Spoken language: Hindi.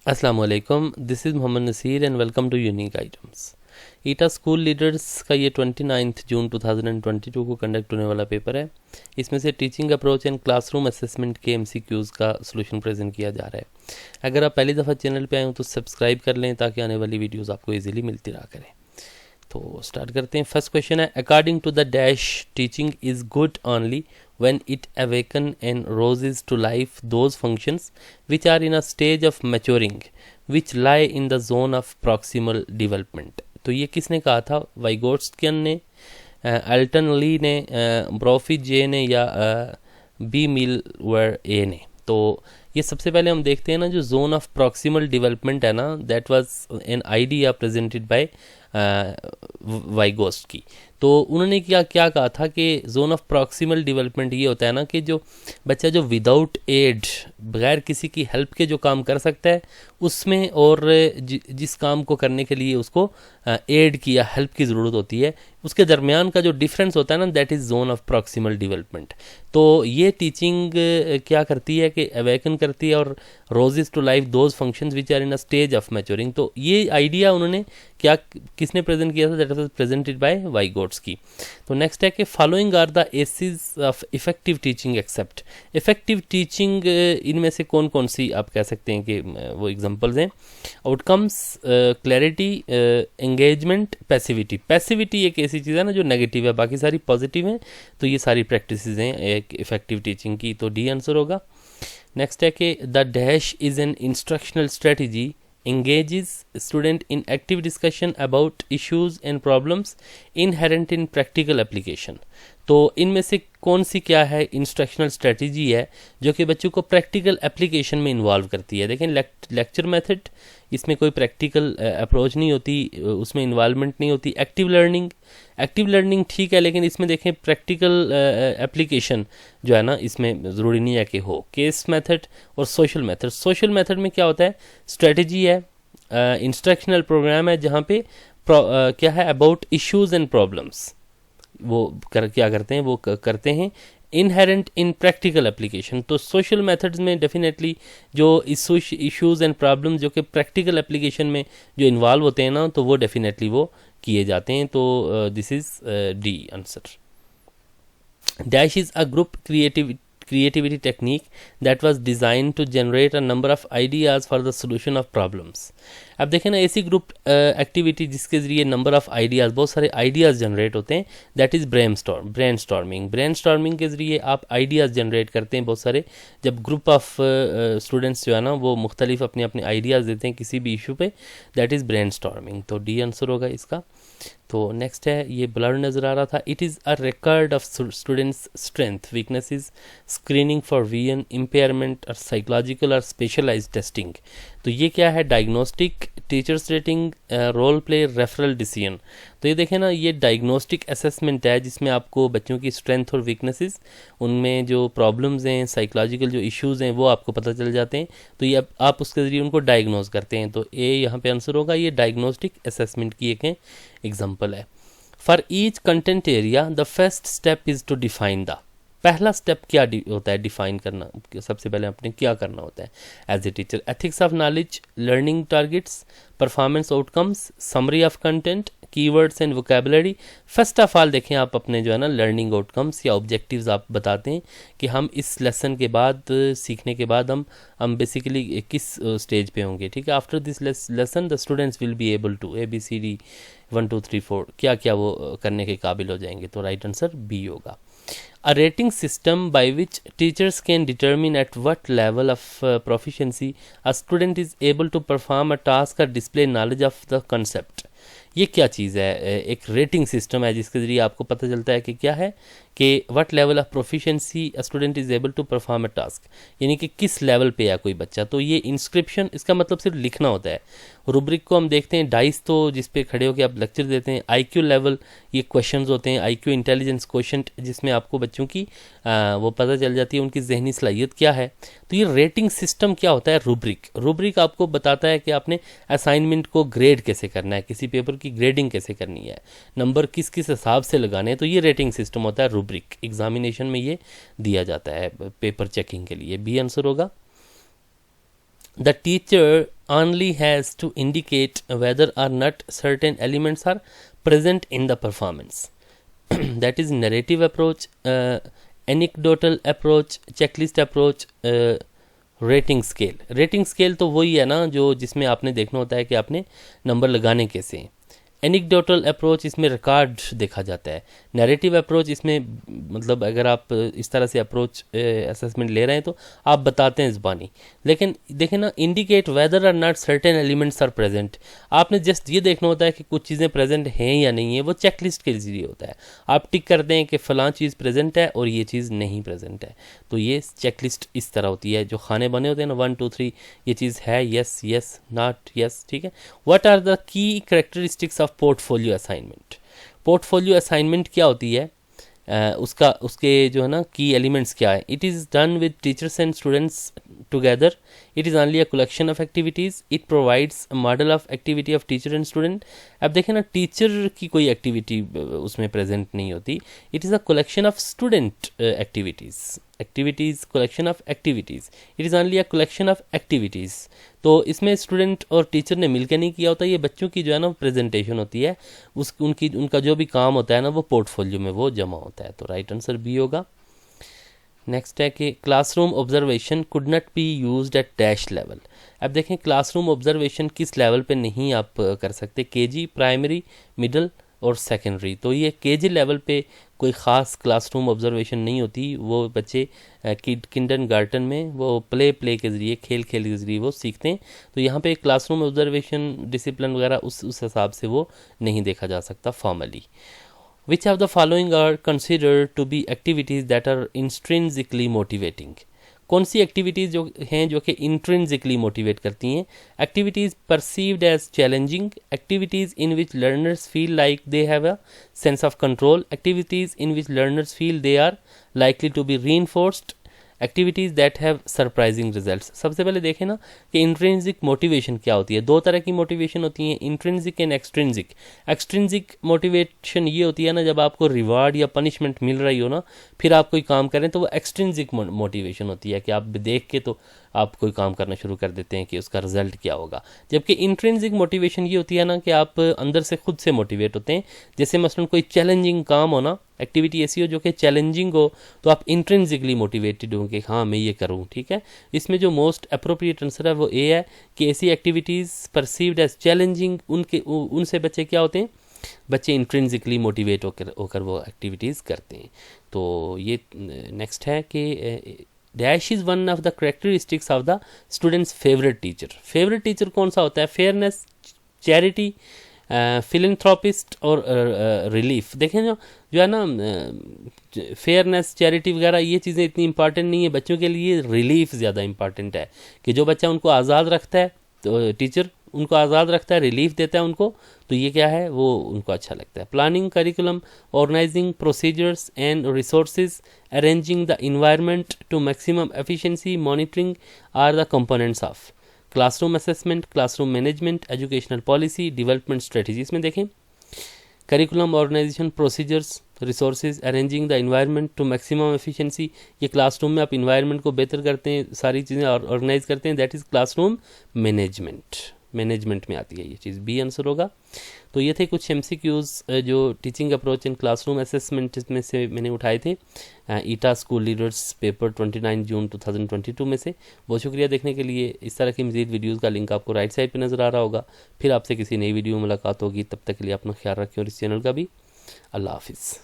अस्सलाम वालेकुम, this is Mohammad Naseer and welcome to unique items. ईटा स्कूल लीडर्स का ये 29 जून 2022 को कंडक्ट होने वाला पेपर है। इसमें से teaching approach and classroom assessment के MCQs का सॉल्यूशन प्रेजेंट किया जा रहा है। अगर आप पहली दफ़ा चैनल पे आए हो तो सब्सक्राइब कर लें ताकि आने वाली वीडियोज़ आपको ईजिली मिलती रहा करें। तो स्टार्ट करते हैं। फर्स्ट क्वेश्चन है, according to the dash teaching is good only when it awaken and roses to life those functions which are in a stage of maturing which lie in the zone of proximal development। तो ये किसने कहा था? वाइगोट्स्कियन ने, एल्टन ली ने, ब्रोफी जे ने या बी मिलवर ए ने। तो ये सबसे पहले हम देखते हैं ना, जो जोन ऑफ प्रॉक्सिमल डेवलपमेंट है ना, that was an idea presented by Vygotsky. तो उन्होंने क्या क्या कहा था कि जोन ऑफ प्रॉक्सिमल डेवलपमेंट ये होता है ना कि जो बच्चा जो विदाउट एड, बगैर किसी की हेल्प के जो काम कर सकता है उसमें, और जिस काम को करने के लिए उसको एड की या हेल्प की ज़रूरत होती है, उसके दरमियान का जो डिफरेंस होता है ना, that is zone of proximal development. तो ये टीचिंग क्या करती है कि अवेकन करती है और rouses to life those functions which are in a stage of maturing. तो ये आइडिया उन्होंने क्या किसने प्रेजेंट किया था? That was presented by Vygotsky. तो नेक्स्ट है कि following are the aces of effective teaching except. Effective teaching इनमें से कौन कौन सी आप कह सकते हैं कि वो एग्जांपल्स हैं? Outcomes, clarity, engagement, passivity. Passivity एक ऐसी चीज़ है ना जो नेगेटिव है, बाकी सारी पॉजिटिव हैं। तो ये सारी प्रैक्टिसेस हैं एक इफेक्टिव टीचिंग की। तो डी आंसर होगा। नेक्स्ट है कि the dash is an instructional strategy engages student in active discussion about issues and problems inherent in practical application। तो इनमें से कौन सी क्या है इंस्ट्रक्शनल स्ट्रेटजी है जो कि बच्चों को प्रैक्टिकल एप्लीकेशन में इन्वॉल्व करती है? देखें, लेक्चर मेथड, इसमें कोई प्रैक्टिकल अप्रोच नहीं होती, उसमें इन्वॉल्वमेंट नहीं होती। एक्टिव लर्निंग ठीक है, लेकिन इसमें देखें प्रैक्टिकल एप्लीकेशन जो है ना, इसमें ज़रूरी नहीं है कि हो। केस मेथड और सोशल मेथड में क्या होता है? स्ट्रेटजी है, इंस्ट्रक्शनल प्रोग्राम है जहाँ पे क्या है, अबाउट इश्यूज एंड प्रॉब्लम्स वो क्या करते हैं, वो करते हैं इनहेरेंट इन प्रैक्टिकल एप्लीकेशन। तो सोशल मेथड्स में डेफिनेटली जो इश्यूज एंड प्रॉब्लम जो कि प्रैक्टिकल एप्लीकेशन में जो इन्वॉल्व होते हैं ना, तो वो डेफिनेटली वो किए जाते हैं। तो this is D answer. Dash is a group creativity technique that was designed to generate a number of ideas for the solution of problems। अब देखें ना, ऐसी ग्रुप एक्टिविटी जिसके ज़रिए नंबर ऑफ आइडियाज़, बहुत सारे आइडियाज़ जनरेट होते हैं, दैट इज़ ब्रेनस्टॉर्मिंग के ज़रिए आप आइडियाज़ जनरेट करते हैं बहुत सारे। जब ग्रुप ऑफ स्टूडेंट्स जो है ना, वो मुख्तलिफ अपने अपने आइडियाज़ देते हैं किसी भी इशू पे, दैट इज़ ब्रेनस्टॉर्मिंग। तो डी आंसर होगा इसका। तो नेक्स्ट है, ये ब्लर नज़र आ रहा था। It is a record of students strength weaknesses, screening for vision impairment और साइकोलॉजिकल और स्पेशलाइज्ड टेस्टिंग। तो ये क्या है? Diagnostic, teachers rating, role play, referral decision. तो ये देखें ना, ये डायग्नोस्टिक असेसमेंट है जिसमें आपको बच्चों की स्ट्रेंथ और वीकनेसेस, उनमें जो प्रॉब्लम्स हैं, साइकोलॉजिकल जो इश्यूज़ हैं, वो आपको पता चल जाते हैं। तो ये आप उसके ज़रिए उनको डायग्नोज करते हैं। तो ए यहाँ पे आंसर होगा। ये डायग्नोस्टिक असेसमेंट की एक एग्जाम्पल है। For each content area the first step is to define the. पहला स्टेप क्या होता है? डिफाइन करना। सबसे पहले आपने क्या करना होता है as a teacher? Ethics of knowledge, learning targets, performance outcomes, summary of content, keywords and vocabulary. First of all देखें, आप अपने जो है ना लर्निंग आउटकम्स या ऑब्जेक्टिव्स आप बताते हैं कि हम इस लेसन के बाद, सीखने के बाद हम बेसिकली किस स्टेज पे होंगे। ठीक है, after this lesson the students will be able to ABCD 1 2 3 4 क्या क्या वो करने के काबिल हो जाएंगे। तो राइट आंसर बी होगा। A rating system by which teachers can determine at what level of proficiency a student is able to perform a task or display knowledge of the concept। ये क्या चीज़ है? एक रेटिंग सिस्टम है जिसके ज़रिए आपको पता चलता है कि क्या है कि what level of proficiency a student is able to perform a task, यानी कि किस लेवल पे है कोई बच्चा। तो ये इंस्क्रिप्शन, इसका मतलब सिर्फ लिखना होता है। रूब्रिक को हम देखते हैं, डाइस तो जिस पे खड़े होकर आप लेक्चर देते हैं। IQ लेवल, ये क्वेश्चंस होते हैं। IQ इंटेलिजेंस क्वेश्चन, जिसमें आपको बच्चों की वो पता चल जाती है उनकी जहनी सलाहियत क्या है। तो ये रेटिंग सिस्टम क्या होता है? रूब्रिक आपको बताता है कि आपने असाइनमेंट को ग्रेड कैसे करना है, किसी पेपर की ग्रेडिंग कैसे करनी है, नंबर किस किस हिसाब से लगाने हैं। तो ये रेटिंग सिस्टम होता है रूब्रिक। एग्जामिनेशन में ये दिया जाता है पेपर चेकिंग के लिए। बी आंसर होगा। The teacher only has to indicate whether or not certain elements are present in the performance. That is narrative approach, anecdotal approach, checklist approach, rating scale. Rating scale तो वही है ना जो जिसमें आपने देखना होता है कि आपने नंबर लगाने कैसे हैं. एनिक्डोटल अप्रोच इसमें रिकॉर्ड देखा जाता है. नैरेटिव अप्रोच इसमें मतलब अगर आप इस तरह से अप्रोच असेसमेंट ले रहे हैं तो आप बताते हैं ज़बानी. लेकिन देखें ना, indicate whether or not certain elements are present. आपने जस्ट ये देखना होता है कि कुछ चीज़ें प्रेजेंट हैं या नहीं है. वो चेकलिस्ट के जरिए होता है. आप टिक करते हैं कि फ़लाँ चीज़ प्रेजेंट है और ये चीज़ नहीं प्रेजेंट है. तो ये चेकलिस्ट इस तरह होती है. जो खाने बने होते हैं ना 1 2 3, ये चीज़ है, यस यस, नॉट यस. ठीक है. What are the key characteristics portfolio assignment. Portfolio assignment क्या होती है, उसके जो है ना की एलिमेंट्स क्या है. It is done with teachers and students together. It is only a collection of activities. It provides a model of activity of teacher and student. अब देखें ना, टीचर की कोई एक्टिविटी उसमें प्रेजेंट नहीं होती. It is a collection of student activities collection of activities. It is only a collection of activities. तो इसमें स्टूडेंट और टीचर ने मिलकर नहीं किया होता. ये बच्चों की जो है ना प्रेजेंटेशन होती है, उनका जो भी काम होता है ना वो पोर्टफोलियो में वो जमा होता है. तो राइट आंसर बी होगा. नेक्स्ट है कि classroom observation could not be used eight dash level. अब देखें क्लासरूम ऑब्जर्वेशन किस लेवल पे नहीं आप कर सकते. केजी, प्राइमरी, मिडिल और सेकेंडरी. तो ये केजी लेवल पे कोई ख़ास क्लासरूम ऑब्जर्वेशन नहीं होती. वो बच्चे किंडरगार्टन में वो प्ले के ज़रिए, खेल के ज़रिए वो सीखते हैं. तो यहाँ पे क्लासरूम ऑब्जर्वेशन डिसिप्लिन वगैरह उस हिसाब से वो नहीं देखा जा सकता formally. Which of the following are considered to be activities that are intrinsically motivating? कौन सी एक्टिविटीज़ जो हैं जो कि इंट्रिंसिकली मोटिवेट करती हैं. Activities perceived as challenging, activities in which learners feel like they have a sense of control, activities in which learners feel they are likely to be reinforced, activities that have surprising results. सबसे पहले देखें ना कि इंट्रिंसिक मोटिवेशन क्या होती है. दो तरह की मोटिवेशन होती हैं, intrinsic and extrinsic. Extrinsic motivation ये होती है ना जब आपको रिवार्ड या पनिशमेंट मिल रही हो ना, फिर आप कोई काम करें, तो वो एक्सट्रिंसिक मोटिवेशन होती है कि आप देख के तो आप कोई काम करना शुरू कर देते हैं कि उसका रिजल्ट क्या होगा. जबकि इंट्रिंसिक मोटिवेशन ये होती है ना कि आप अंदर से खुद से मोटिवेट होते हैं. जैसे मसलन कोई चैलेंजिंग काम हो ना, एक्टिविटी ऐसी हो जो कि चैलेंजिंग हो, तो आप इंट्रिंसिकली मोटिवेटेड हो कि हाँ मैं ये करूँ. ठीक है. इसमें जो मोस्ट अप्रोप्रिएट आंसर है वो ये है कि ऐसी एक्टिविटीज़ परसीव्ड एज चैलेंजिंग, उनसे बच्चे क्या होते हैं, बच्चे इंट्रिंसिकली मोटिवेट होकर वो एक्टिविटीज़ करते हैं. तो ये नेक्स्ट है कि dash is one of the characteristics of the students favourite teacher. Favourite teacher कौन सा होता है. फेयरनेस, चैरिटी, फिलंथ्रोपिस्ट और रिलीफ. देखें जो है ना फेयरनेस, चैरिटी वगैरह ये चीज़ें इतनी इंपॉर्टेंट नहीं है बच्चों के लिए. रिलीफ ज़्यादा इंपॉर्टेंट है कि जो बच्चा उनको आज़ाद रखता है, तो टीचर उनको आज़ाद रखता है, रिलीफ देता है उनको, तो ये क्या है वो उनको अच्छा लगता है. Planning, curriculum, organising, procedures and resources, arranging the environment to maximum efficiency, monitoring are the components of classroom assessment, classroom management, educational policy, development strategy. इसमें देखें curriculum, organisation, procedures, resources, arranging the environment to maximum efficiency. ये क्लासरूम में आप इन्वायरमेंट को बेहतर करते हैं, सारी चीज़ें ऑर्गेनाइज करते हैं, दैट इज़ क्लासरूम मैनेजमेंट में आती है ये चीज़. बी आंसर होगा. तो ये थे कुछ MCQs जो teaching approach in classroom assessment में से मैंने उठाए थे ईटा स्कूल लीडर्स पेपर 29 जून 2022 में से. बहुत शुक्रिया देखने के लिए. इस तरह की मज़ीद वीडियोज़ का लिंक आपको राइट साइड पे नज़र आ रहा होगा. फिर आपसे किसी नई वीडियो में मुलाकात होगी. तब तक के लिए अपना ख्याल रखें और इस चैनल का भी. अल्लाह हाफिज़.